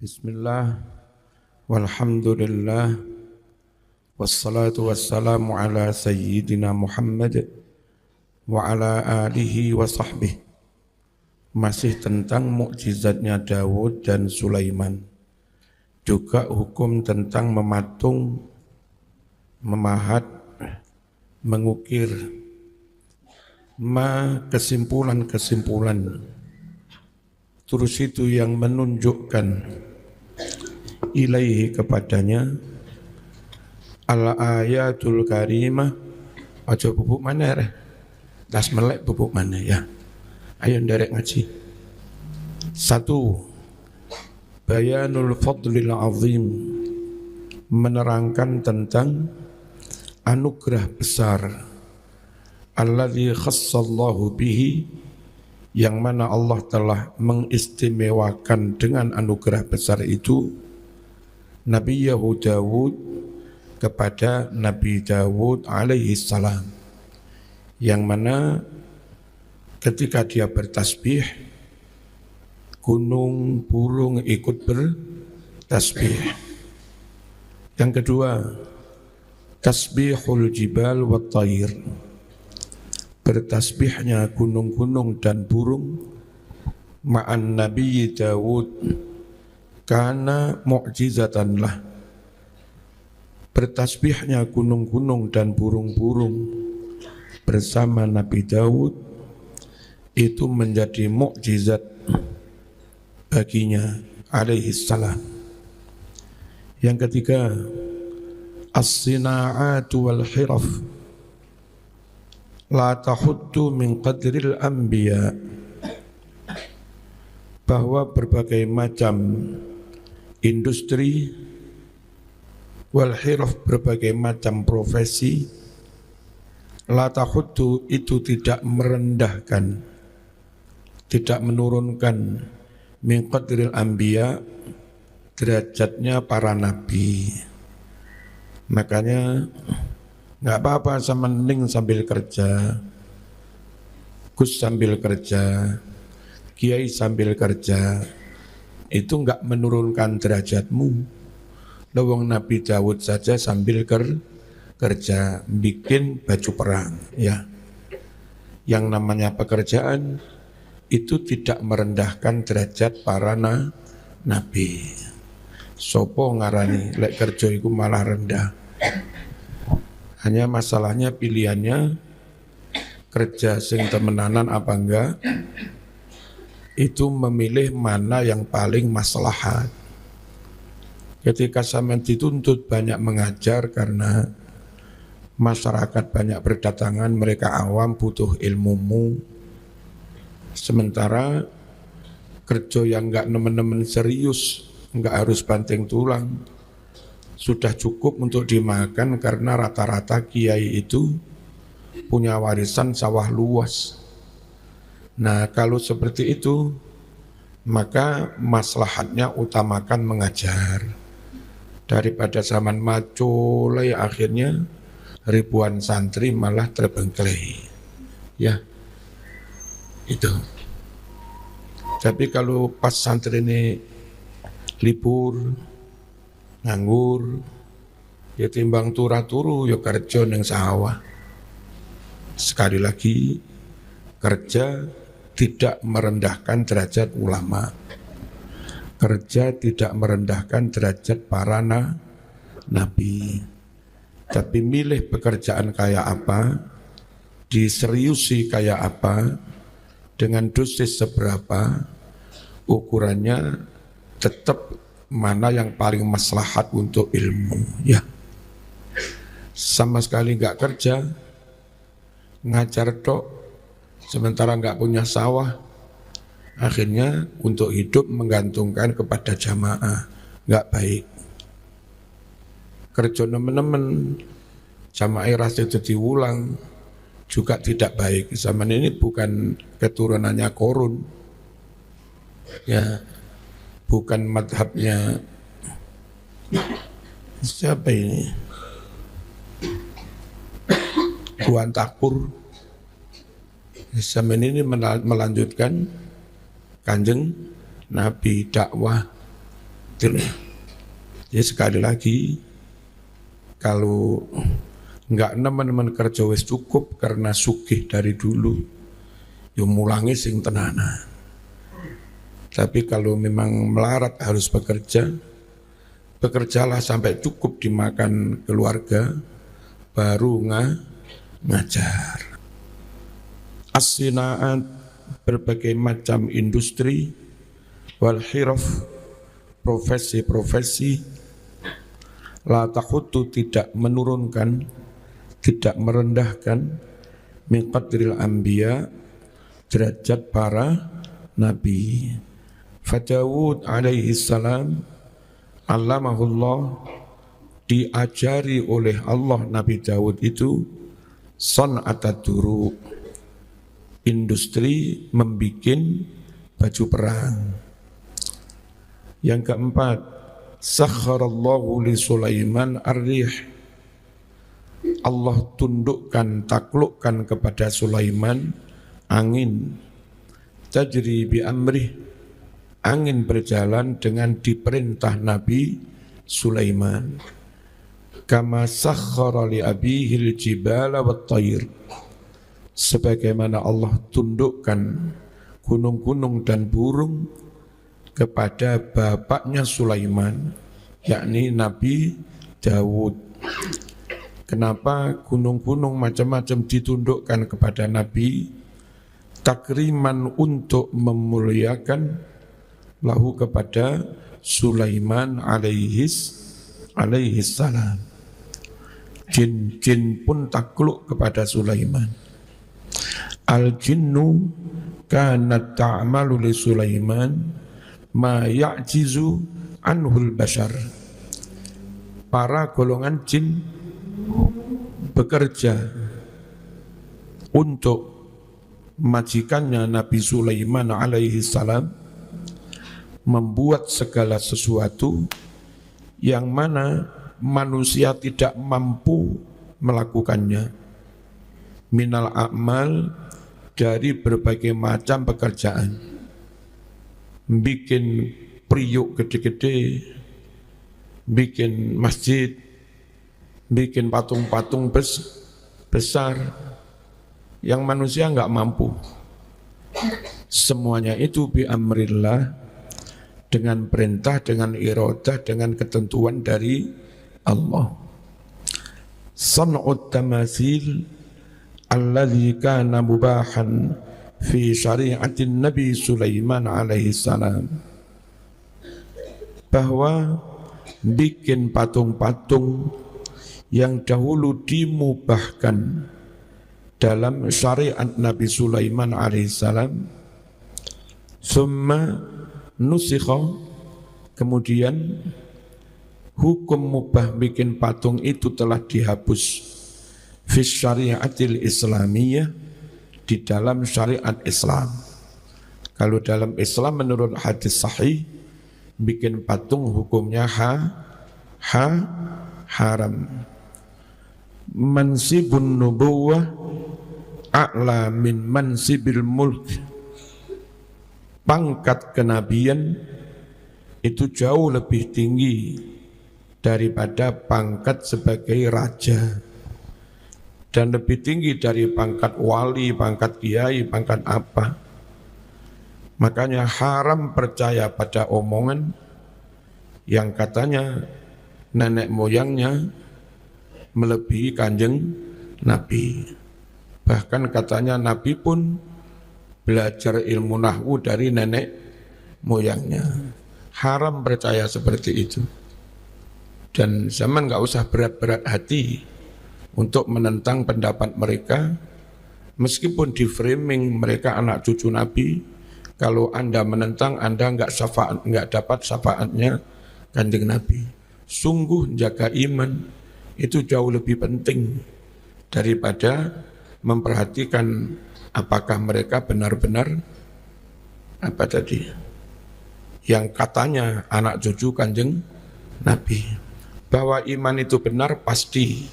Bismillah, walhamdulillah, wassalatu wassalamu ala sayyidina Muhammad wa ala alihi wa sahbihi. Masih tentang mukjizatnya Daud dan Sulaiman. Juga hukum tentang mematung, memahat, mengukir. Kesimpulan-kesimpulan. Terus itu yang menunjukkan ilaihi kepadanya al-ayatul karimah. Aja bubuk mana ya? Das melek bubuk mana ya? Ayo nderek ngaji. 1. Bayanul fadlil azim, menerangkan tentang anugerah besar alladzi khassallahu bihi, yang mana Allah telah mengistimewakan dengan anugerah besar itu Nabi Dawud kepada Nabi Dawud alaihi salam, yang mana ketika dia bertasbih, gunung, burung ikut bertasbih. Yang kedua, tasbihul jibal wa thair, bertasbihnya gunung-gunung dan burung ma'an Nabi Dawud karena mu'jizatan lah. Bertasbihnya gunung-gunung dan burung-burung bersama Nabi Dawud itu menjadi mukjizat baginya alaihi salam. Yang ketiga, as-sina'atu wal hiraf la tahuddu min qadril anbiya, bahwa berbagai macam industri wal hiraf, berbagai macam profesi, la tahuddu itu tidak merendahkan, tidak menurunkan min qadril anbiya, derajatnya para nabi. Makanya nggak apa-apa sama Ning sambil kerja, Gus sambil kerja, Kiai sambil kerja, itu nggak menurunkan derajatmu. Lawang Nabi Dawud saja sambil kerja, bikin baju perang, ya. Yang namanya pekerjaan itu tidak merendahkan derajat para nabi. Sopo ngarani lek kerja itu malah rendah. Hanya masalahnya pilihannya kerja sing temenanan apa enggak, itu memilih mana yang paling maslahat. Ketika sampean dituntut banyak mengajar karena masyarakat banyak berdatangan, mereka awam butuh ilmumu, sementara kerja yang enggak nemen-nemen serius, enggak harus banting tulang, sudah cukup untuk dimakan, karena rata-rata kiai itu punya warisan sawah luas. Nah, kalau seperti itu, maka maslahatnya utamakan mengajar. Daripada zaman maculai akhirnya ribuan santri malah terbengkelai. Ya, itu. Tapi kalau pas santri ini libur, nganggur, ya timbang turah-turu ya kerja neng sawah. Sekali lagi, kerja tidak merendahkan derajat ulama. Kerja tidak merendahkan derajat para nabi. Tapi milih pekerjaan kayak apa, diseriusi kayak apa, dengan dosis seberapa, ukurannya tetap mana yang paling maslahat untuk ilmu, ya. Sama sekali nggak kerja, ngajar tok, sementara nggak punya sawah, akhirnya untuk hidup menggantungkan kepada jamaah, nggak baik. Kerja nemen-nemen, jamaah rasa itu diulang, juga tidak baik. Zaman ini bukan keturunannya Korun, ya, bukan madhabnya siapa ini, Tuan Takur. Zaman ini melanjutkan Kanjeng Nabi, dakwah Jadi sekali lagi, kalau enggak nemen-nemen kerja wis cukup karena sugih dari dulu, yo mulangi sing tenanan. Tapi kalau memang melarat harus bekerja, bekerjalah sampai cukup dimakan keluarga, baru ngajar. As-sinaat, berbagai macam industri, wal hiraf, profesi-profesi, la tahutu, tidak menurunkan, tidak merendahkan, min qadril anbiya, derajat para nabi. Fa Daud alaihi salam, allamahullah, diajari oleh Allah Nabi Daud itu san'atat duru, industri membikin baju perang. Yang keempat, sakharallahu li Sulaiman ar-rih, Allah tundukkan, taklukkan kepada Sulaiman angin, tajri bi amrih, angin berjalan dengan diperintah Nabi Sulaiman. Kama sakhara li abihil jibala wat tayr, sebagaimana Allah tundukkan gunung-gunung dan burung kepada bapaknya Sulaiman, yakni Nabi Daud. Kenapa gunung-gunung macam-macam ditundukkan kepada Nabi? Takriman, untuk memuliakan lahu kepada Sulaiman alaihis salam. Jin-jin pun takluk kepada Sulaiman. Al-jinnu kanat ta'malu li Sulaiman ma ya'jizu anhul bashar. Para golongan jin bekerja untuk majikannya Nabi Sulaiman alaihi salam, membuat segala sesuatu yang mana manusia tidak mampu melakukannya. Minal a'mal, dari berbagai macam pekerjaan. Bikin priuk gede-gede, bikin masjid, bikin patung-patung besar yang manusia enggak mampu. Semuanya itu bi amrillah, dengan perintah, dengan iradah, dengan ketentuan dari Allah. San'ut tamasil alladhi kana mubahan fi syari'atin Nabi Sulaiman alaihi salam, bahwa bikin patung-patung yang dahulu dimubahkan dalam syariat Nabi Sulaiman alaihi salam, summa nusikha, kemudian hukum mubah bikin patung itu telah dihapus fi syariatil islamiyah, di dalam syariat Islam. Kalau dalam Islam menurut hadis sahih, bikin patung hukumnya haram. Mansibun nubuwah a'la min mansibil mulk, pangkat kenabian itu jauh lebih tinggi daripada pangkat sebagai raja, dan lebih tinggi dari pangkat wali, pangkat kiai, pangkat apa. Makanya haram percaya pada omongan yang katanya nenek moyangnya melebihi kanjeng Nabi. Bahkan katanya Nabi pun belajar ilmu nahwu dari nenek moyangnya. Haram percaya seperti itu. Dan zaman gak usah berat-berat hati untuk menentang pendapat mereka, meskipun di framing mereka anak cucu Nabi. Kalau Anda menentang, Anda enggak dapat syafaatnya kanjeng Nabi. Sungguh jaga iman itu jauh lebih penting daripada memperhatikan apakah mereka benar-benar apa tadi yang katanya anak cucu kanjeng Nabi. Bahwa iman itu benar pasti,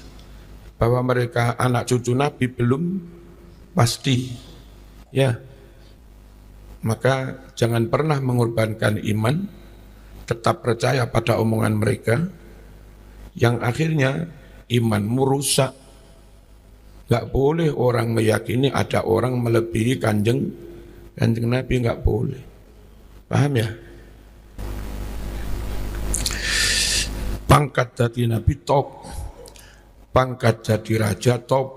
bahwa mereka anak cucu Nabi belum pasti. Ya, maka jangan pernah mengorbankan iman tetap percaya pada omongan mereka, yang akhirnya imanmu rusak. Gak boleh orang meyakini ada orang melebihi kanjeng Nabi, gak boleh. Paham ya? Pangkat jadi Nabi top, pangkat jadi raja top,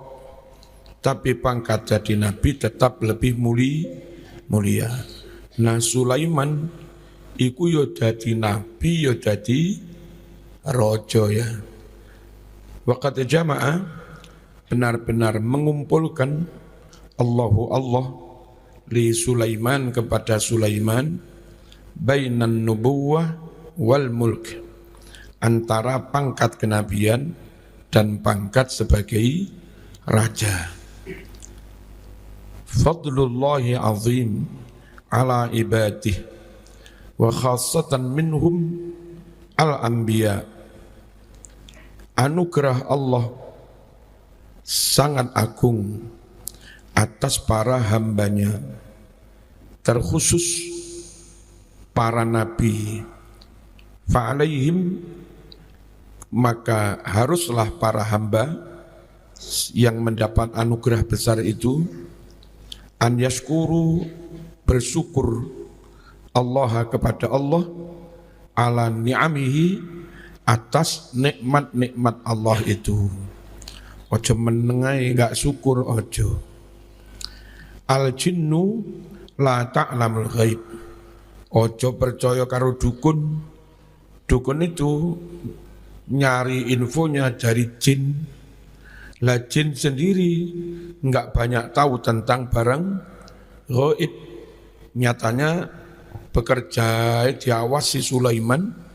tapi pangkat jadi Nabi tetap lebih mulia. Nah Sulaiman iku yo dadi Nabi yo dadi raja ya. Waqat jamaah benar-benar mengumpulkan Allah li Sulaiman kepada Sulaiman bainan nubuwah wal mulk, antara pangkat kenabian dan pangkat sebagai raja. Fadlullahi azim ala ibadih wa khassatan minhum al-anbiya. Anugerah Allah sangat agung atas para hambanya, terkhusus para nabi. Fa'alaihim, maka haruslah para hamba yang mendapat anugerah besar itu an yashkuru, bersyukur Allah kepada Allah ala ni'amihi, atas nikmat-nikmat Allah itu. Ojo menengai gak syukur, ojo. Al jinnu la ta'lamul ghaib. Ojo percaya karo dukun. Dukun itu nyari infonya dari jin. Lah jin sendiri enggak banyak tahu tentang barang ghaib. Nyatanya bekerja diawasi Sulaiman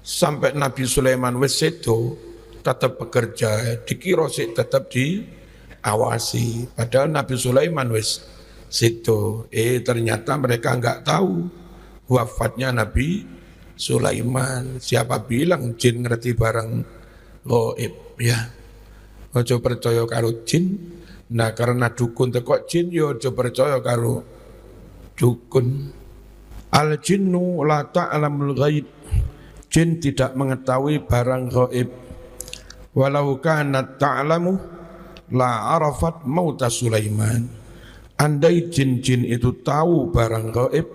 sampai Nabi Sulaiman wis sedo tetap bekerja, dikira sih tetap diawasi. Padahal Nabi Sulaiman wis sedo. Ternyata mereka enggak tahu wafatnya Nabi Sulaiman. Siapa bilang jin ngerti barang ghaib ya? Ojo percaya karo jin. Nah karena dukun tekok jin, yo ojo percaya karo dukun. Al jinnu la ta'lamul ghaib. Jin tidak mengetahui barang ghaib. Walau kanat ta'lamu la arafat mauta Sulaiman. Andai jin-jin itu tahu barang ghaib,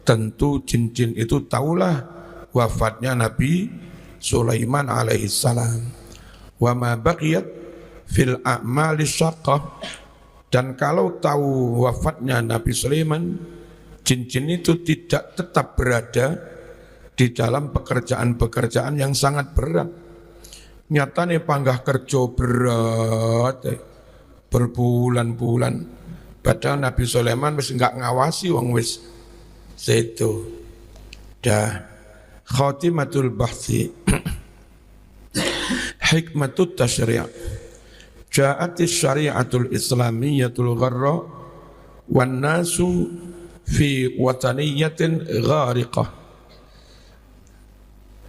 tentu jin-jin itu tahulah wafatnya Nabi Sulaiman alaihissalam. Wa ma baqiyat fil a'mali syaqqah. Dan kalau tahu wafatnya Nabi Sulaiman, jin-jin itu tidak tetap berada di dalam pekerjaan-pekerjaan yang sangat berat. Nyatanya panggah kerja berat berbulan-bulan. Padahal Nabi Sulaiman wis enggak ngawasi wong wis sedo. Dah khatimatul bahthi hikmatut tasyri'. Ja'atis syari'atul islamiyyatul gharra wan nasu fi wataniyatin ghariqah.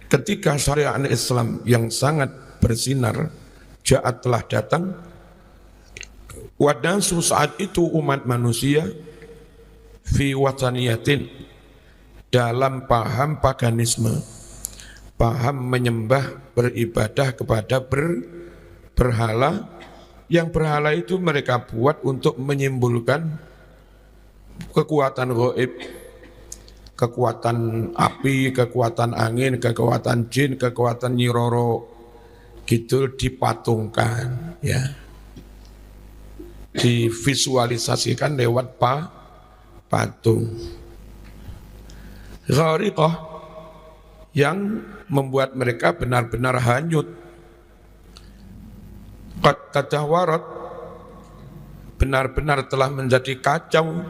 Ketika syariat Islam yang sangat bersinar ja'at telah datang, wadasu saat itu umat manusia fi wataniyatin, dalam paham paganisme, paham menyembah beribadah kepada berhala, yang berhala itu mereka buat untuk menyimbolkan kekuatan gaib, kekuatan api, kekuatan angin, kekuatan jin, kekuatan nyiroro, gitu dipatungkan ya, divisualisasikan lewat patung. Ghariqah, yang membuat mereka benar-benar hanyut. Qad tadawarat, benar-benar telah menjadi kacau.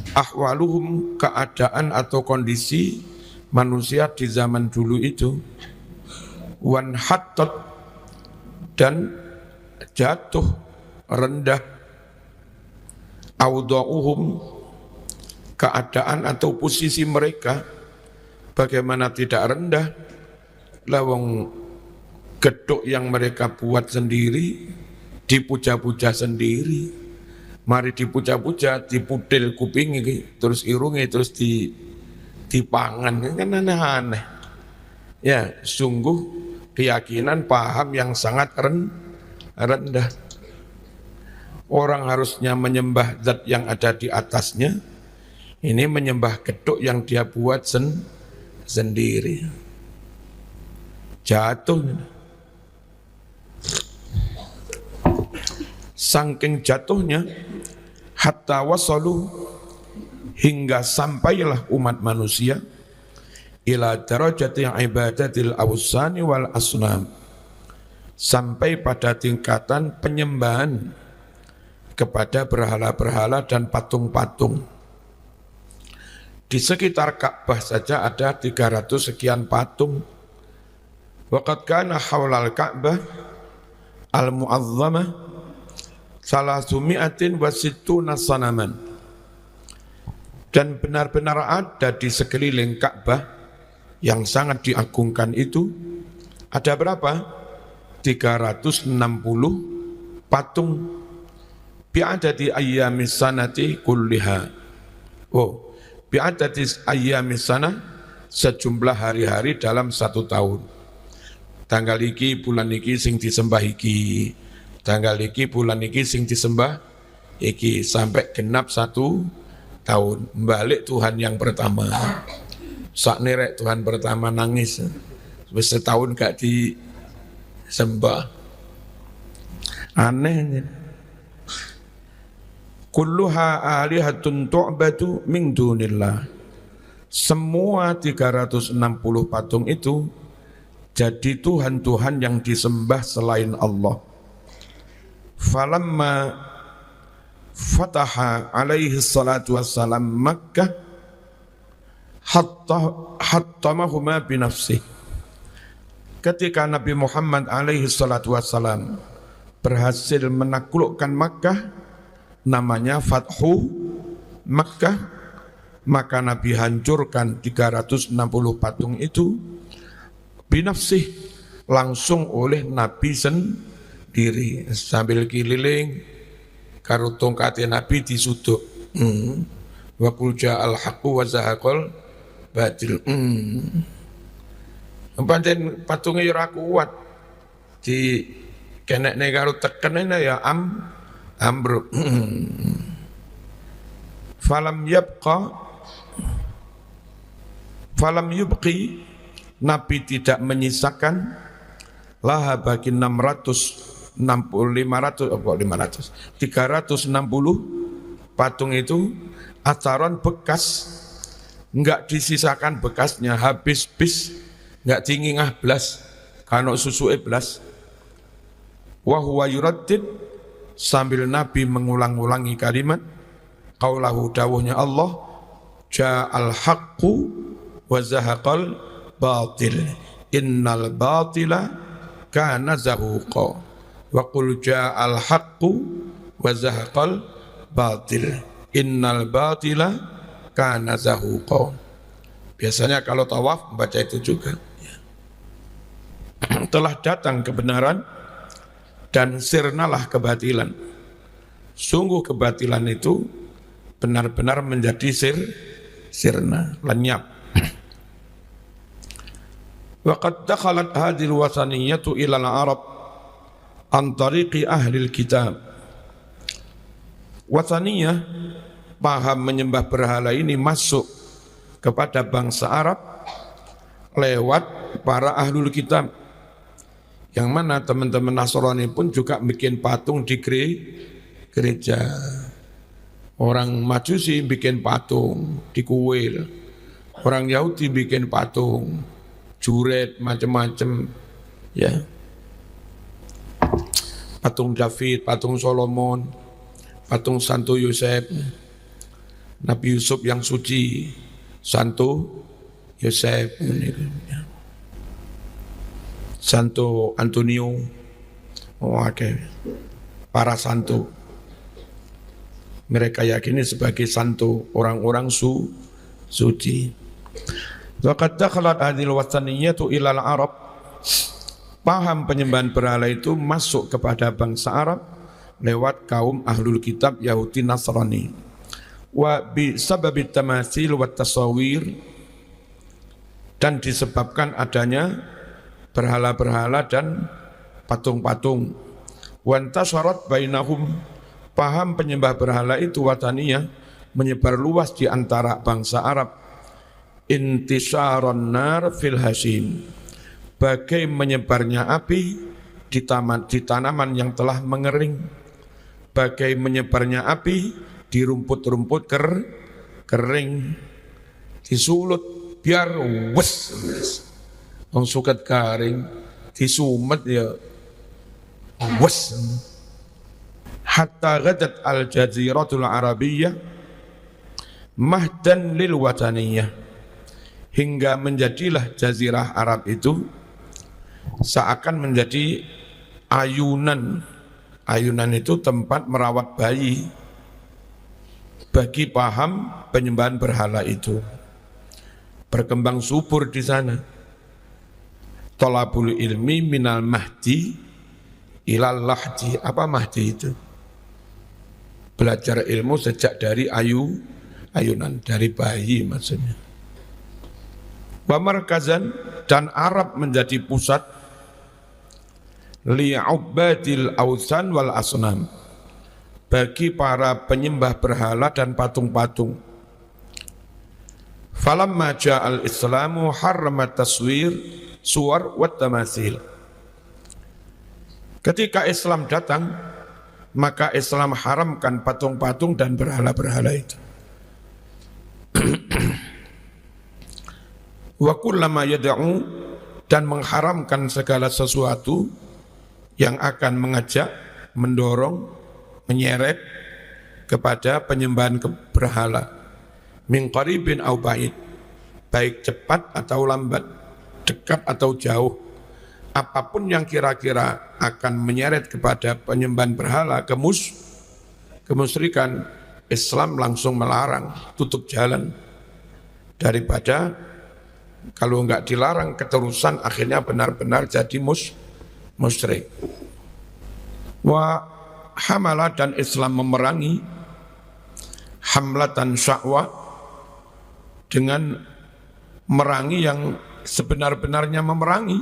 Ahwaluhum, keadaan atau kondisi manusia di zaman dulu itu. Wan hattat, dan jatuh rendah. Awda'uhum, keadaan atau posisi mereka bagaimana tidak rendah. Lawang geduk yang mereka buat sendiri dipuja-puja sendiri. Mari dipuja-puja, dipudel kupingi, terus irungi, terus dipangan, kan aneh-aneh. Ya, sungguh keyakinan paham yang sangat rendah. Orang harusnya menyembah zat yang ada di atasnya, ini menyembah geduk yang dia buat sendiri. Jatuh. Saking jatuhnya, hatta wasalu, hingga sampailah umat manusia ila darajati ibadatil awsani wal asnam, sampai pada tingkatan penyembahan kepada berhala-berhala dan patung-patung. Di sekitar Ka'bah saja ada 300 sekian patung. Waqad kana haulal Ka'bah al-mu'azzamah salasumi'atin wa sittuna sanaman. Dan benar-benar ada di sekeliling Ka'bah yang sangat diagungkan itu, ada berapa? 360 patung. Bi'adati ayyamis sanati kulliha. Oh, bi'adati ayyamis sana, sejumlah hari-hari dalam 1 tahun. Tanggal iki bulan iki sing disembah iki, tanggal iki bulan iki sing disembah iki, sampai genap 1 tahun. Balik Tuhan yang pertama. Sak nerek Tuhan pertama nangis, wis setahun gak disembah. Aneh. Kulluha alihatun tu'batu min dunillah. Semua 360 patung itu jadi Tuhan-Tuhan yang disembah selain Allah. Falamma fataha alaihi salatu wassalam Makkah hattamahuma binafsih. Ketika Nabi Muhammad alaihi salatu wassalam berhasil menaklukkan Makkah, namanya Fathu Makkah, maka Nabi hancurkan 360 patung itu binafsih, langsung oleh Nabi sendiri, sambil keliling karo tongkate Nabi disuduk. Wa qul ja'al haqqu wa zahaqal batil. Pancen patunge ya ora kuat. Di kenekne karo tekene ya ambruk. Falam yubqi, Nabi tidak menyisakan laha bagi 360 patung itu acaran bekas, enggak disisakan bekasnya, habis enggak tingingah blas, kano susu blas. Wa huwa yuraddid, sambil Nabi mengulang-ulangi kalimat qaulahu, dawuhnya Allah, ja'al haqqu wa zahaqal batil innal batila kana zahuqa. Wa qul ja'al haqqu wa zahaqal batil innal batila kana zahuqa. Biasanya kalau tawaf baca itu juga. Telah datang kebenaran dan sirnalah kebatilan. Sungguh kebatilan itu benar-benar menjadi sirna, lenyap. Wa qad dakhalat hadhil wasaniyatu ila al-arab an tariqi ahli al-kitab. Wasaniyah, paham menyembah berhala ini, masuk kepada bangsa Arab lewat para ahlul kitab, yang mana teman-teman Nasrani pun juga bikin patung di gereja. Orang Majusi bikin patung di kuil, orang Yahudi bikin patung, juret macam-macam, ya. Patung David, patung Solomon, patung Santo Yosef, Nabi Yusuf yang suci, Santo Yosef, Santo Antonio, para santo. Mereka yakini sebagai santo, orang-orang suci. Waqad dakhalat hadhil wataniyatu ilal Arab. Paham penyembahan berhala itu masuk kepada bangsa Arab lewat kaum ahlul kitab Yahudi Nasrani. Wa bi sababit tamathil wat tasawir dan disebabkan adanya berhala-berhala dan patung-patung. Wantasharat bainahum, paham penyembah berhala itu wataniyah, menyebar luas di antara bangsa Arab. Intisharon nar fil hasim, bagai menyebarnya api di tanaman yang telah mengering, bagai menyebarnya api di rumput-rumput kering, disulut biar wes, wong suket garing disumet ya wes. Hatta gadat al-jaziratul arabiyyah mahdan lil wataniyah, hingga menjadilah jazirah Arab itu seakan menjadi ayunan. Ayunan itu tempat merawat bayi bagi paham penyembahan berhala itu. Berkembang subur di sana. Thalabul ilmi minal mahdi ilal lahdi. Apa mahdi itu? Belajar ilmu sejak dari ayunan, dari bayi maksudnya. Wa markazan, dan Arab menjadi pusat li'ubadil awthan wal asnam, bagi para penyembah berhala dan patung-patung. Falamma ja'al islamu harrama taswir suwar wa tamathil. Ketika Islam datang, maka Islam haramkan patung-patung dan berhala-berhala itu. Wa kullama yad'u, dan mengharamkan segala sesuatu yang akan mengajak, mendorong, menyeret kepada penyembahan berhala. Min qaribin au ba'id, baik cepat atau lambat, dekat atau jauh, apapun yang kira-kira akan menyeret kepada penyembahan berhala, kemusyrikan, Islam langsung melarang, tutup jalan. Daripada kalau enggak dilarang keterusan akhirnya benar-benar jadi musyrik. Wa hamala, dan Islam memerangi hamlatan sya'wa, dengan merangi yang sebenar-benarnya memerangi,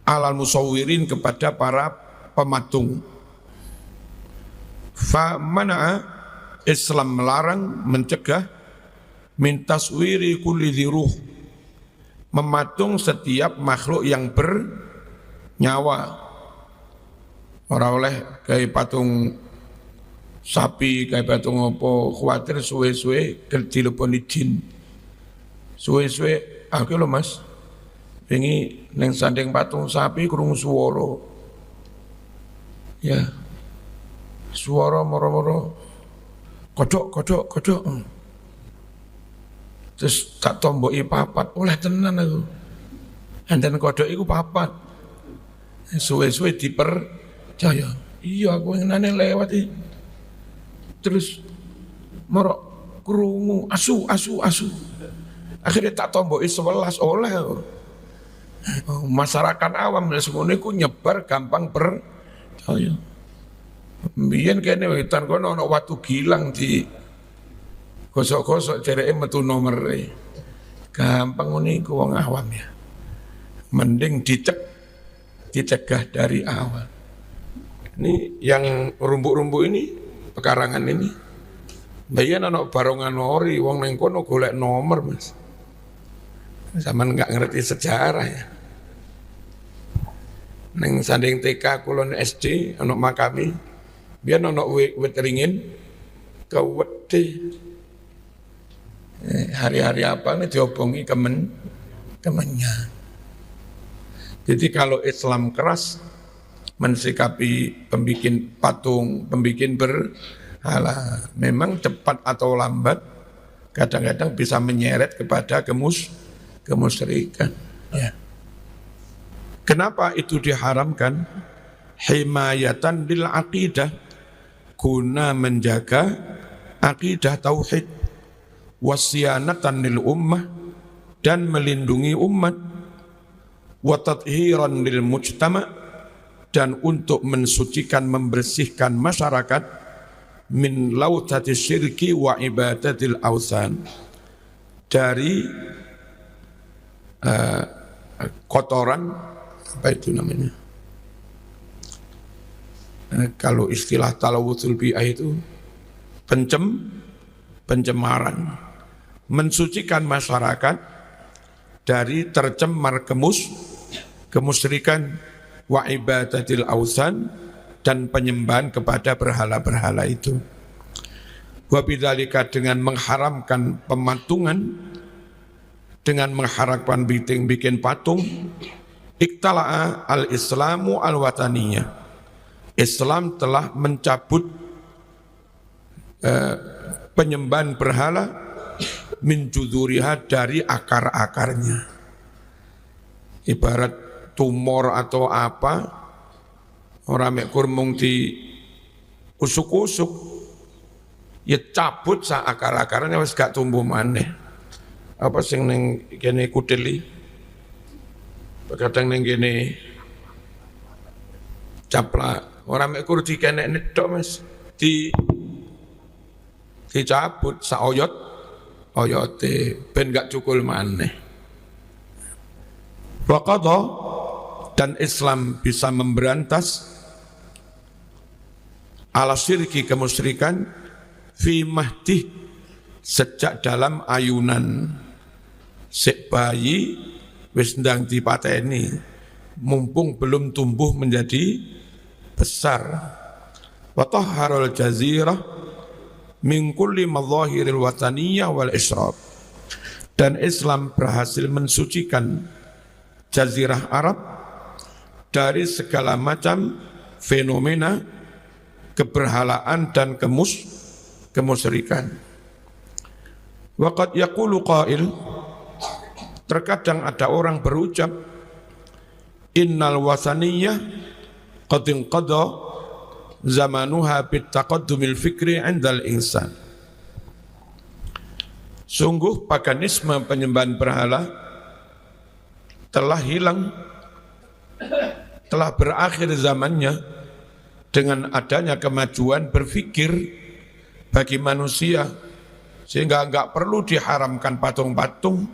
alal musawwirin, kepada para pematung. Fa mana'a, Islam melarang, mencegah, min taswiri kulli dhiruh, mematung setiap makhluk yang bernyawa. Ora oleh kayak patung sapi, kayak patung apa, khawatir suwe-suwe dileponi jin. Suwe-suwe, aku lho Mas, ini neng sanding patung sapi krungu swara. Ya. Suara moro-moro kodok. Terus tak tomboki papat, oleh tenan aku. Enten kodok iku papat. Suwe-suwe dipercaya. Iya, aku ngenane lewat iki. Terus moro krungu asu. Akhirnya tak tomboki 11 oleh. Masyarakat awam semuanya ku nyebar gampang percaya. Biyen kene wetan kono ana watu gilang di gosok-gosok cereke metu nomere. Gampang ngene iku wong awam ya. Mending dicegah dari awal. Ini yang rumbuk-rumbuk ini, pekarangan ini. Biyen ana barongan ori wong ning kono golek nomor, Mas. Zaman enggak ngerti sejarah ya. Ning sanding TK kulon SD ana makami. Biar ana wit ringin kewedhe. Hari-hari apa nih diobongi kemennya. Jadi kalau Islam keras mensikapi pembikin patung, pembikin berhala, memang cepat atau lambat kadang-kadang bisa menyeret kepada kemusyrikan. Ya. Kenapa itu diharamkan? Himayatan lil aqidah, guna menjaga akidah tauhid, wasyanatan lil ummah, dan melindungi umat, wa tathiran lil mujtama', dan untuk mensucikan, membersihkan masyarakat, min lautati syirki wa ibadatil awthan, dari kotoran, apa itu namanya? Kalau istilah talawudzul bi'ah itu pencemaran, mensucikan masyarakat dari tercemar kemusyrikan wa ibadatil ausan dan penyembahan kepada berhala-berhala itu. Wa bidzalika, dengan mengharamkan pematungan, dengan mengharapkan bikin patung, iktala'a al-islamu al-wataniyah. Islam telah mencabut penyembahan berhala min juduriha, dari akar-akarnya. Ibarat tumor atau apa, orang mek kurmung di usuk-usuk, ya cabut sa akar-akarnya wis gak tumbuh maneh. Apa sing ning kene kudeli, kadang ning kene caplak, orang mek kur dikenek netok Mas, dicabut sa oyote ben gak cukul maneh. Waqadha, dan Islam bisa memberantas ala syirki, kemusyrikan, fi mahdi, sejak dalam ayunan. Sik bayi wis ndang dipateni, mumpung belum tumbuh menjadi besar. Wa tahharul jazirah min kulli madhahiril wataniyah wal isyraf, dan Islam berhasil mensucikan jazirah Arab dari segala macam fenomena keberhalaan dan kemusyrikan. Waqad yaqulu qail, terkadang ada orang berucap, innal wasaniyah qad inqadha zamanuha bit taqaddumil fikri 'indal insan. Sungguh paganisme penyembahan berhala telah hilang, telah berakhir zamannya dengan adanya kemajuan berpikir bagi manusia, sehingga enggak perlu diharamkan patung-patung.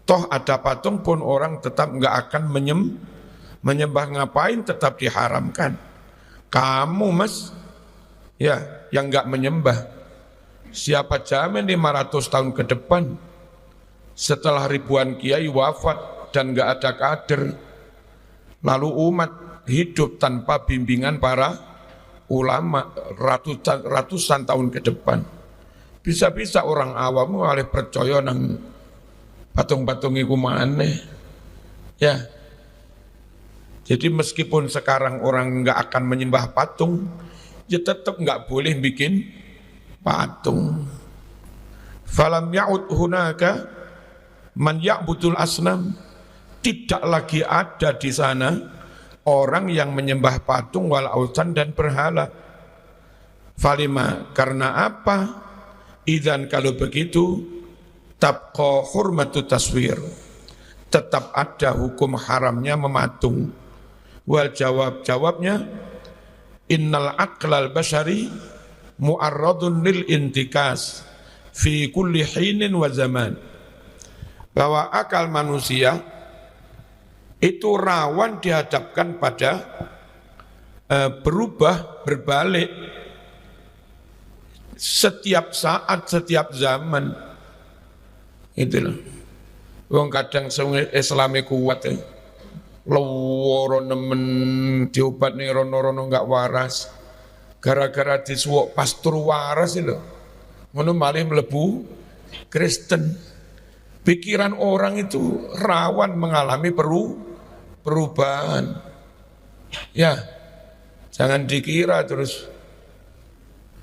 Toh ada patung pun orang tetap enggak akan menyembah, ngapain tetap diharamkan. Kamu Mas, ya, yang enggak menyembah, siapa jamin 500 tahun ke depan setelah ribuan kiai wafat dan enggak ada kader, lalu umat hidup tanpa bimbingan para ulama ratusan tahun ke depan. Bisa-bisa orang awam oleh percaya nang patung-patung iku maneh. Ya. Jadi meskipun sekarang orang enggak akan menyembah patung, ya tetap enggak boleh bikin patung. Falam ya'ud hunaka man ya'budul asnam, tidak lagi ada di sana orang yang menyembah patung wal ausan dan berhala. Falima, karena apa? Idzan, kalau begitu, tabqa hurmatu taswir, tetap ada hukum haramnya mematung. Wal jawabnya, innal aqlal bashari mu'arradun lil intikas fi kulli hinin wa zaman, bahwa akal manusia itu rawan dihadapkan pada berubah, berbalik setiap saat, setiap zaman. Itulah. Wong kadang Islame kuat, loworo nemen diobat nih rono-rono enggak waras, gara-gara disuwuk pastur waras itu, ngono malih mlebu Kristen. Pikiran orang itu rawan mengalami perubahan. Ya, jangan dikira terus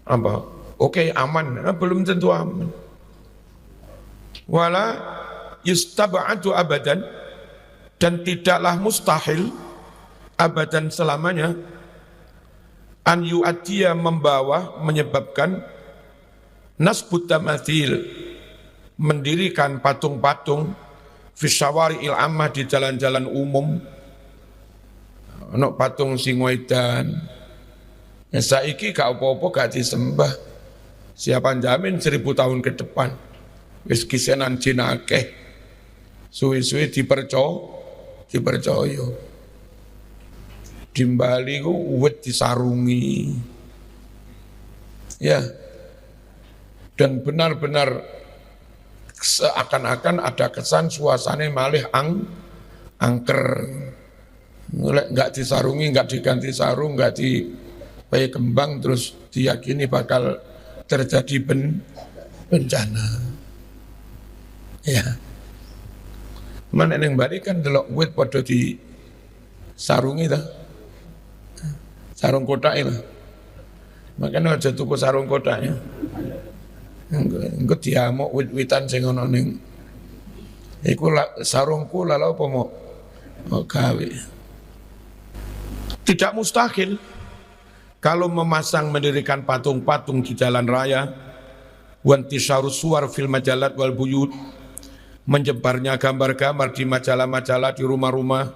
apa? Oke, aman, belum tentu aman. Wala yustab'atu abadan, dan tidaklah mustahil abadan selamanya an yu'addiya, membawa, menyebabkan nasbut tamathil, mendirikan patung-patung fi syawari'il ammah, di jalan-jalan umum. Ono patung sing wedan, ya saiki gak apa-apa gak disembah. Siapa jamin 1000 tahun ke depan wis kisenan jin akeh. Suwe-suwe dipercaya. Dimbali ku uwit disarungi. Ya. Dan benar-benar seakan-akan ada kesan suasana malih angker. Enggak disarungi, enggak diganti sarung, enggak dipakai kembang, terus diyakini bakal terjadi bencana. Ya. Mana yang balik kan delok wit padha di sarungi dah. Sarung kotak itu. Makanya aja tuku sarung kotaknya. Engko diamuk wit-witan sing ana ning iku sarungku lha apa mau gawe. Tidak mustahil kalau mendirikan patung-patung di jalan raya, wantisharus suwar fil majalat wal buyut, menyebarnya gambar-gambar di majalah-majalah di rumah-rumah,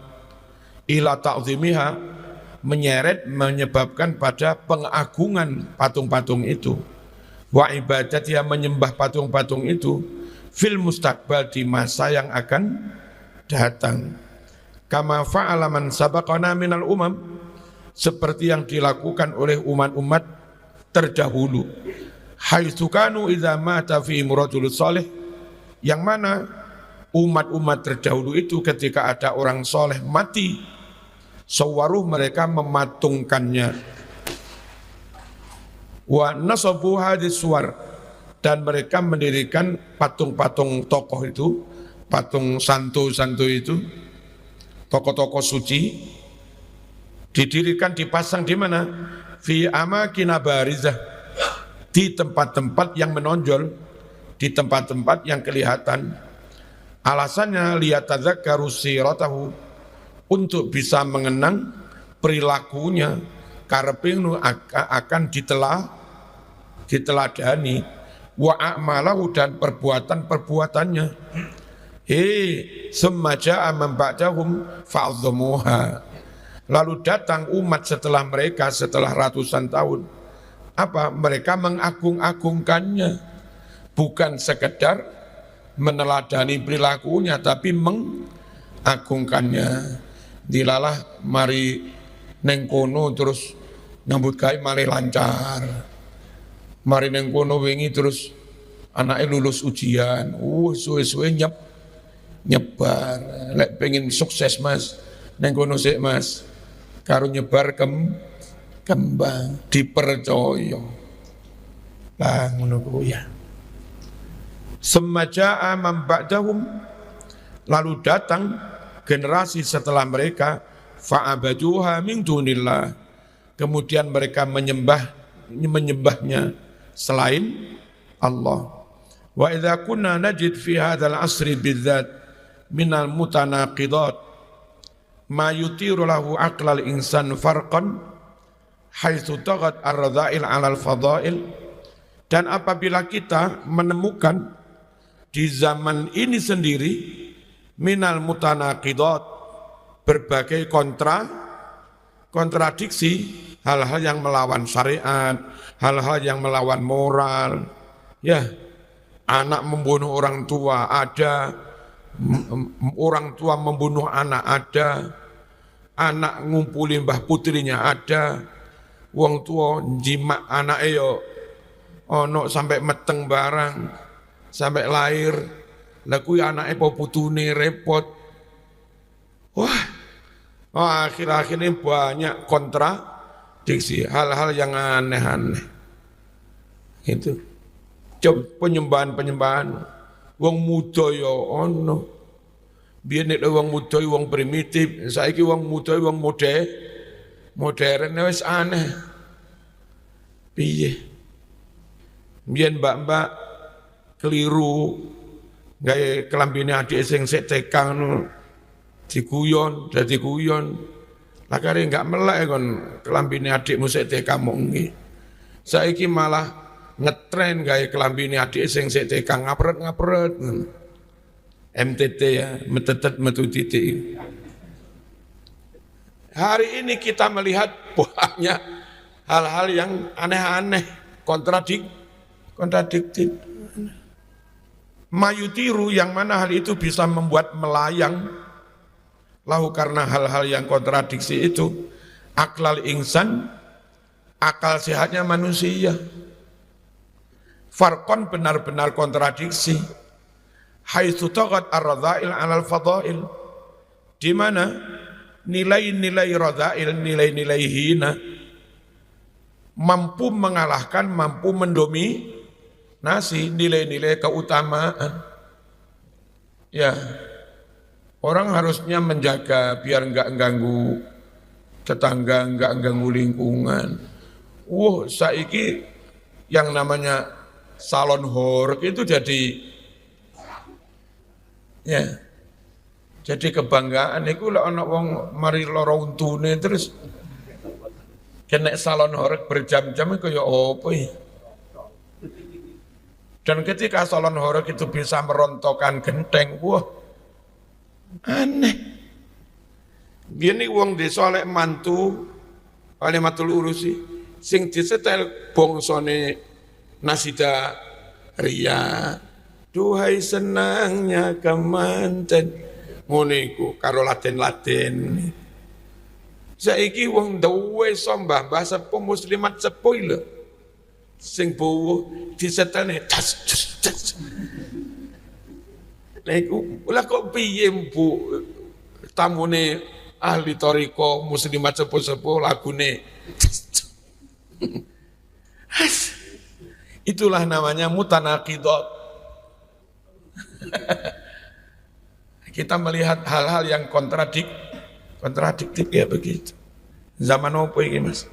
ila ta'zimiha, menyebabkan pada pengagungan patung-patung itu, wa ibadat yang menyembah patung-patung itu fil mustaqbal, di masa yang akan datang. Kama fa'ala man sabaqana minal umam, seperti yang dilakukan oleh umat-umat terdahulu. Haitsu kanu idza mata fi muradul salih, yang mana umat-umat terdahulu itu ketika ada orang soleh mati, sawaruh mereka mematungkannya, wa nasabu hadis suwar, dan mereka mendirikan patung-patung tokoh itu, patung santo-santo itu, tokoh-tokoh suci, didirikan, dipasang di mana? Fi amakina barizah, di tempat-tempat yang menonjol, di tempat-tempat yang kelihatan. Alasannya liyatadzakkaru siratahu, untuk bisa mengenang perilakunya, kareping akan diteladani, wa a'malahu, dan perbuatan-perbuatannya. Summa ja'a man ba'dahum fa'adzamuha, lalu datang umat setelah mereka, setelah ratusan tahun, apa? Mereka mengagung-agungkannya, bukan sekedar meneladani perilakunya, tapi mengagungkannya. Dilalah mari neng kono terus nyambut gawe malih lancar. Mari neng kono wingi terus anaknya lulus ujian. Suwe-suwe nyebar. Lek pengen sukses Mas, neng kono sik Mas. Karo nyebar kembang, dipercaya. Lah ngono kuwi ya. Semaja'a man ba'dahum, lalu datang generasi setelah mereka, fa'abaduha min dunillah, kemudian mereka menyembahnya selain Allah. Wa idza kunna najid fi hadzal asri bidzat minal mutanaqidat ma yutiru lahu aqlal insan farqan haitsu taghat ar-radha'il 'alal fadha'il, dan apabila kita menemukan di zaman ini sendiri minal mutanaqidat, berbagai kontradiksi, hal-hal yang melawan syariat, hal-hal yang melawan moral, ya, anak membunuh orang tua ada, orang tua membunuh anak ada, anak ngumpuli mbah putrinya ada, wong tua jimak anak yo ono sampai meteng barang, sampai lahir, lah kuwi anake apa putune repot. Wah, akhir-akhir ini banyak kontradiksi, hal-hal yang aneh-aneh. Itu coba penyembahan, wong muda ya ono. Biyen nek wong muda wong primitif, saiki wong muda wong modern wis aneh. Piye? Biyen mbak-mbak keliru gawe kelambine adik sing sik TK ngono diguyon, dadi guyon. Lah kare enggak melek kon kelambine adikmu sik TK mok nggih. Saiki malah ngetren gawe kelambine adik sing sik TK ngapret-ngapret. MTT ya, metetet metu titik. Hari ini kita melihat banyak hal-hal yang aneh-aneh, kontradiktif. mayutiru yang mana hal itu bisa membuat melayang lahu karena hal-hal yang kontradiksi itu aklal insan, akal sehatnya manusia. Farqon benar-benar kontradiksi. Haitsu taqat ar-radha'il 'alal fadha'il. Di mana nilai-nilai radha'il, nilai-nilai hina mampu mengalahkan, mampu mendominasi nilai-nilai keutamaan. Ya, orang harusnya menjaga biar enggak ganggu tetangga, enggak ganggu lingkungan. Saiki yang namanya salon horeg itu jadi kebanggaan. Iku lek ana wong mari lara untune terus kena salon horeg berjam-jam kaya apa ya? Dan ketika salon horeg itu bisa merontokkan genteng, aneh. Gini wong desa lek mantu Matul Urusi sing disetel bongsone Nasida Ria, duhai senangnya kemanten, ngono iku karo laden-laden. Saiki wong duwe mbah-mbah sepuh muslimat sepuh lho. Sing bowo disetelne tas. Lha iku lha kok piye Bu tamune ahli toriko muslimat sepuh-sepuh lagune. Itulah namanya mutanaqidat. Kita melihat hal-hal yang kontradiktif ya begitu. Zaman opo iki Mas?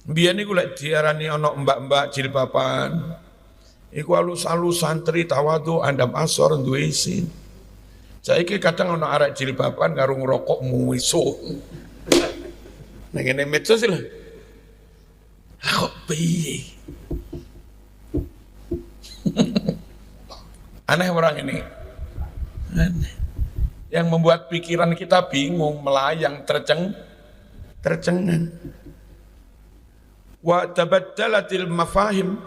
Biyen niku lek diarani ana mbak-mbak jilbaban. Iku alus-alus santri tawadhu andam asor duwe isin. Saiki kadang ana arek jilbaban karo ngrokok muiso. Nek ngene medsos lho. Kok piye? Aneh orang ini. Aneh. Yang membuat pikiran kita bingung, melayang, tercengang. Wa tabaddalatil mafahim,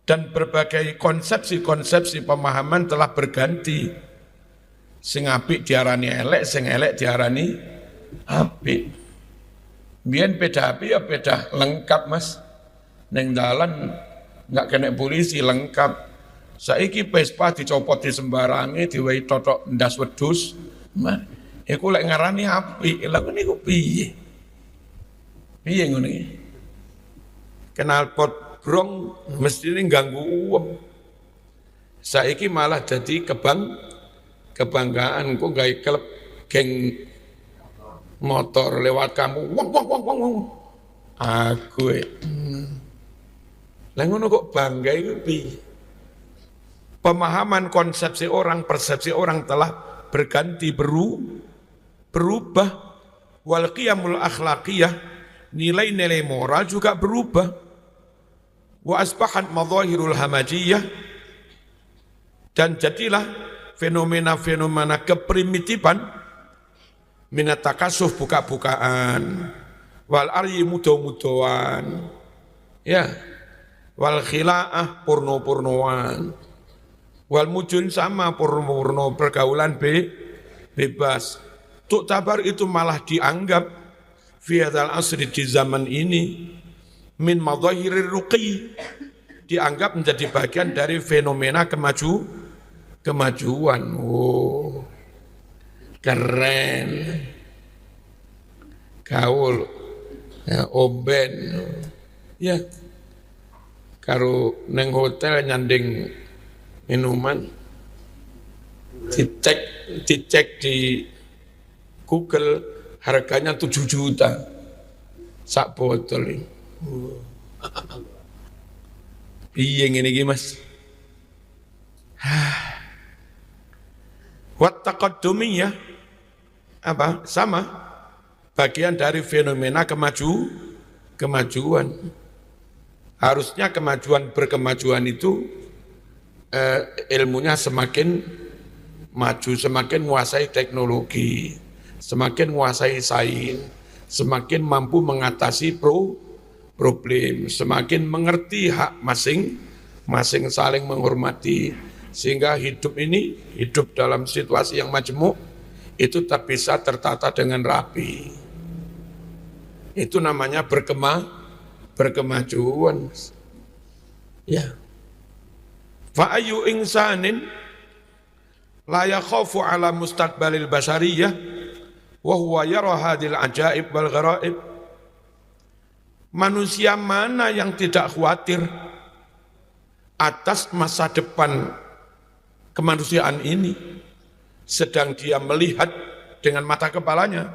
dan berbagai konsepsi-konsepsi pemahaman telah berganti. Sing apik diarani elek, sing elek diarani apik. Biyen beda api ya beda lengkap Mas. Neng dalan nggak kena polisi lengkap. Saiki Vespa dicopot di sembarange diwehi totok ndas wedhus. Iku lek ngarani api, lha niku piye? Piye ngono iki? Kenal pot brong mestine ganggu uang. Saiki malah jadi kebanggaan kok gawe klub geng motor lewat kamu, wong. Aku lah ngono kok bangga itu piye? Pemahaman konsepsi orang, persepsi orang telah berganti, berubah. Wal qiyamul akhlaqiyah, nilai-nilai moral juga berubah. Wa asbahat madhahirul hamajiyah, dan jadilah fenomena-fenomena keprimitifan minat takasuf buka-bukaan, wal aryi mudo-mudoan, ya, wal khila'ah porno-pornoan, wal mujun sama porno-porno pergaulan bebas. Tuk tabar itu malah dianggap fi hadzal asri di zaman ini min madhahirir ruqi, dianggap menjadi bagian dari fenomena kemajuan. Keren, gaul, ya, omben, ya, karo neng hotel nyanding minuman, dicek di Google harganya 7 juta sak botol ini. Piye ngene iki Mas? Wat taqaddumiyah apa? Sama bagian dari fenomena kemajuan. Harusnya berkemajuan itu ilmunya semakin maju, semakin menguasai teknologi, semakin menguasai sains, semakin mampu mengatasi problem, semakin mengerti hak masing saling menghormati, sehingga hidup dalam situasi yang majemuk itu tak bisa tertata dengan rapi. Itu namanya berkemajuan. Ya. Fa ayyu insanin la yakhafu ala mustaqbalil basariyah wa huwa yara hadhil ajaib wal gharaib. Manusia mana yang tidak khawatir atas masa depan kemanusiaan ini, sedang dia melihat dengan mata kepalanya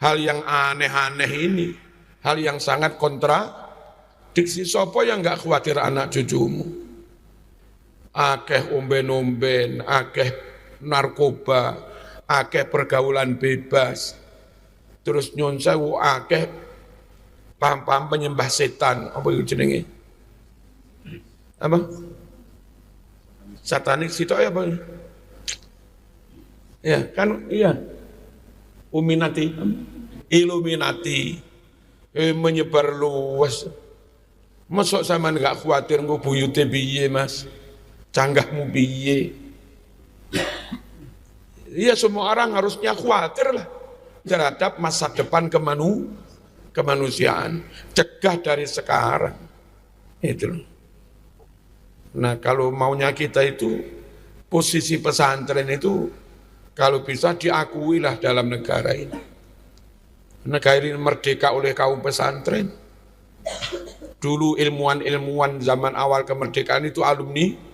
hal yang aneh-aneh ini, hal yang sangat kontradiksi. Sopo yang enggak khawatir anak cucumu? Akeh omben-omben, akeh narkoba, akeh pergaulan bebas, terus nyon sewu akeh paham-paham penyembah setan, apa itu jenenge? Apa? Satanik situ ya apa? Ya kan iya. Illuminati menyebar luas. Masuk sama enggak khawatir engko buyute piye Mas? Canggahmu piye? Iya, semua orang harusnya khawatir lah terhadap masa depan kemanusiaan. Cegah dari sekarang. Itu. Nah, kalau maunya kita itu posisi pesantren itu kalau bisa diakui lah dalam negara ini. Negara ini merdeka oleh kaum pesantren. Dulu ilmuwan-ilmuwan zaman awal kemerdekaan itu alumni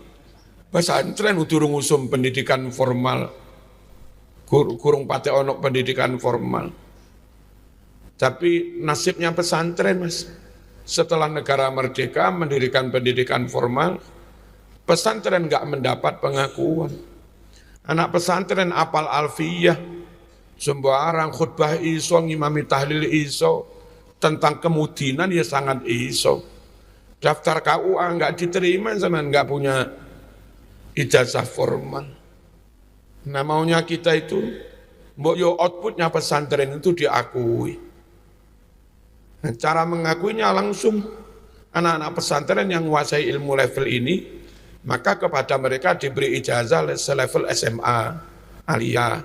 pesantren durung ngusum pendidikan formal. Kurung pate onok pendidikan formal. Tapi nasibnya pesantren Mas. Setelah negara merdeka mendirikan pendidikan formal, pesantren enggak mendapat pengakuan. Anak pesantren apal alfiyah, sembarang khutbah iso, ngimami tahlil iso, tentang kemudinan ya sangat iso. Daftar KUA enggak diterima sama enggak punya ijazah formal. Nah maunya kita itu, mbok yo outputnya pesantren itu diakui. Nah, cara mengakuinya langsung anak-anak pesantren yang menguasai ilmu level ini, maka kepada mereka diberi ijazah selevel SMA, aliyah.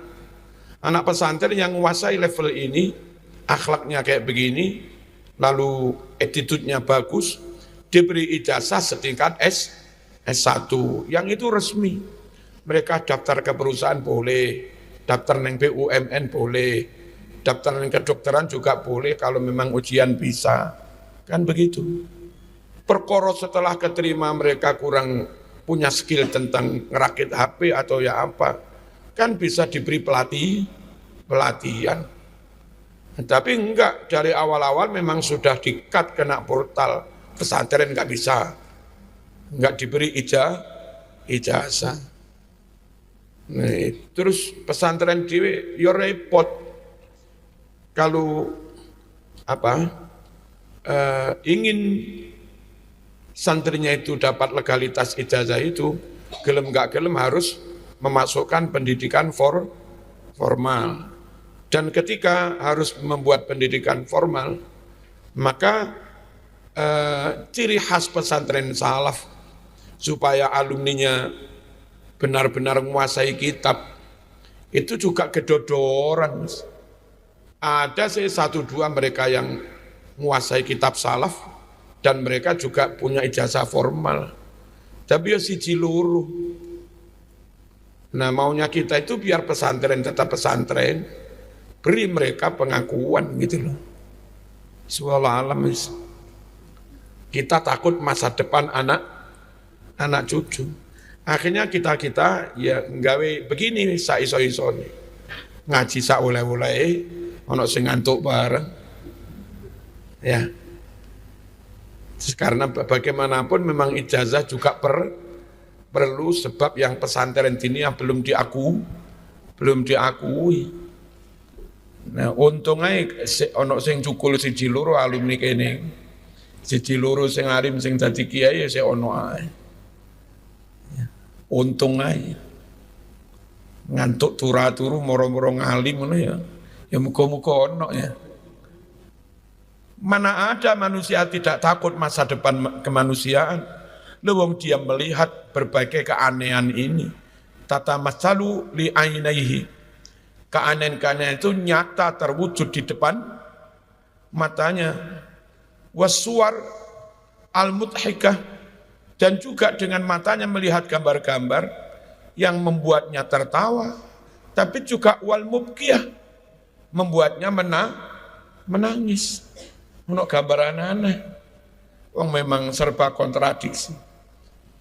Anak pesantren yang menguasai level ini, akhlaknya kayak begini, lalu attitude-nya bagus, diberi ijazah setingkat S1, yang itu resmi. Mereka daftar ke perusahaan boleh, daftar neng BUMN boleh, daftar neng kedokteran juga boleh kalau memang ujian bisa. Kan begitu. Perkara setelah keterima mereka kurang punya skill tentang ngerakit HP atau ya apa, kan bisa diberi pelatihan. Tapi enggak, dari awal-awal memang sudah di-cut kena portal pesantren enggak bisa. Enggak diberi ijazah. Nah, terus pesantren dewe yo repot kalau ingin santrinya itu dapat legalitas ijazah itu, gelem gak gelem harus memasukkan pendidikan formal. Dan ketika harus membuat pendidikan formal, maka ciri khas pesantren salaf supaya alumninya benar-benar menguasai kitab, itu juga kedodoran. Ada satu dua mereka yang menguasai kitab salaf, dan mereka juga punya ijazah formal. Tapi ya siji loro. Nah maunya kita itu biar pesantren tetap pesantren, beri mereka pengakuan gitu loh. Suara alam. Kita takut masa depan anak cucu. Akhirnya kita ya nggawe begini saiso-isone. Ngaji sak oleh-oleh, ono sing ngantuk bareng. Ya. Karena bagaimanapun memang ijazah juga perlu, sebab yang pesantren ini yang belum diakui. Nah, untungnya ono sing cukul siji loro alumni kene. Siji loro sing alim sing dadi kiai ya ono ae. Untung aja ngantuk turu moro-moro ngalim ngono ya muga-muga ono ya. Mana ada manusia tidak takut masa depan kemanusiaan. Lewong dia melihat berbagai keanehan ini. Tata masalu li ainaihi. Keanehan-keanehan itu nyata terwujud di depan matanya. Wassuar al-mudhikah, dan juga dengan matanya melihat gambar-gambar yang membuatnya tertawa, tapi juga wal mubkiyah, membuatnya menangis. Ono gambar aneh-aneh. Wong memang serba kontradiksi.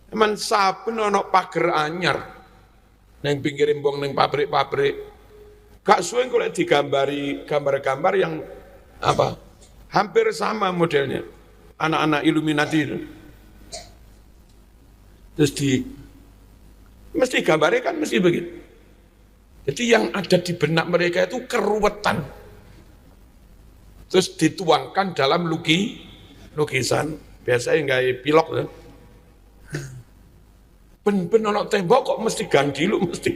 Emang saben ono pager anyar neng pinggir embong neng pabrik-pabrik. Gak suwe kok digambari gambar-gambar yang apa? Hampir sama modelnya. Anak-anak Illuminati itu. Terus mesti gambarnya kan mesti begitu. Jadi yang ada di benak mereka itu keruwetan. Terus dituangkan dalam lukisan. Biasanya nggak pilok ya. Ben-ben ono tembok kok mesti ganti lu mesti.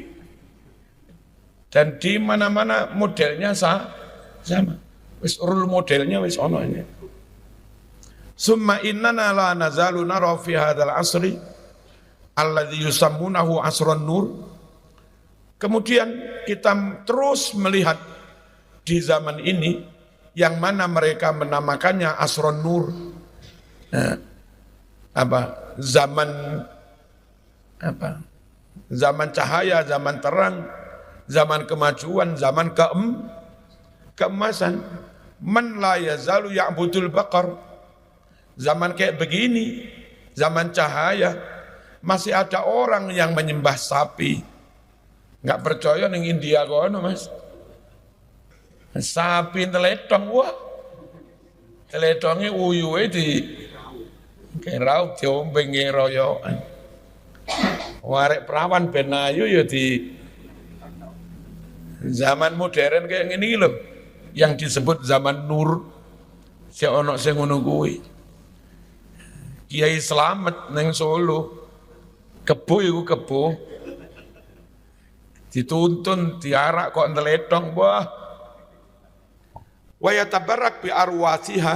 Dan di mana-mana modelnya sama. Wis rule modelnya wis ono ini. Summa innana la nazalu nara fi hadzal asri alladzi yusammunahu asrun nur. Kemudian kita terus melihat di zaman ini yang mana mereka menamakannya asrun nur. Zaman cahaya, zaman terang, zaman kemajuan, zaman keemasan. Man la yazalu ya'budul baqar. Zaman kayak begini, zaman cahaya, masih ada orang yang menyembah sapi. Nggak percaya ning India kono, Mas. Sapi teletong, wah. Teletongnya uyuwe di kerau diombe ngeroyokan. Warek perawan benayu ya di zaman modern kayak gini loh, yang disebut zaman nur. Si ono sing ngono kuwi. Kiai Slamet neng Solo, kebo iku kebo, dituntun diarak kok teletong, wah. Wa yatabarak bi arwasiha,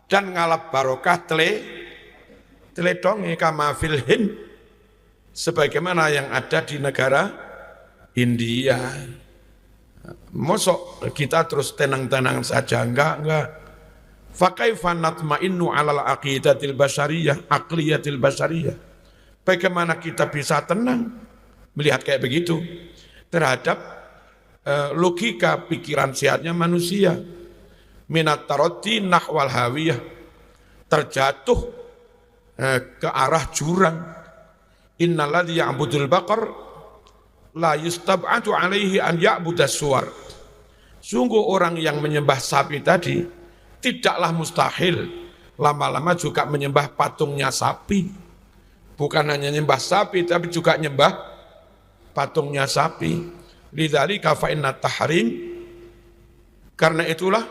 dan ngalap barokah teletong kama fil Hind, sebagaimana yang ada di negara India. Mosok kita terus tenang-tenang saja, enggak. Fa kaifa natma'innu 'alal aqidatil basyariyah, aqliyatil basyariyah. Bagaimana kita bisa tenang melihat kayak begitu terhadap logika pikiran sehatnya manusia. Minat taraddi nahwal hawiyah, terjatuh ke arah jurang. Innalladzi ya'budul baqar la yustab'atu 'alaihi an ya'budas suwar. Sungguh orang yang menyembah sapi tadi tidaklah mustahil lama-lama juga menyembah patungnya sapi. Bukan hanya menyembah sapi tapi juga menyembah patungnya sapi. Lidzalika fa inna tahrim, karena itulah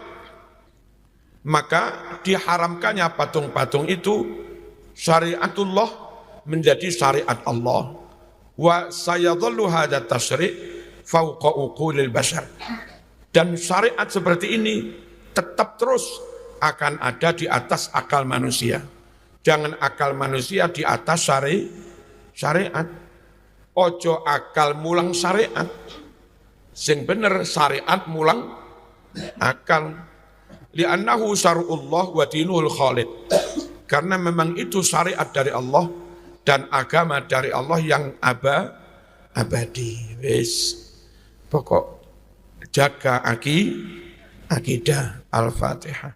maka diharamkannya patung-patung itu syariatullah, menjadi syariat Allah. Wa sayadhallu hadha tasyri' fawqa uqulil bashar. Dan syariat seperti ini tetap terus akan ada di atas akal manusia. Jangan akal manusia di atas syariat. Ojo akal mulang syariat. Sing bener syariat mulang akal. Li'annahu syar'ullah wa dinul khalid. Karena memang itu syariat dari Allah dan agama dari Allah yang abadi. Wis pokok jaga akidah. Al-Fatihah.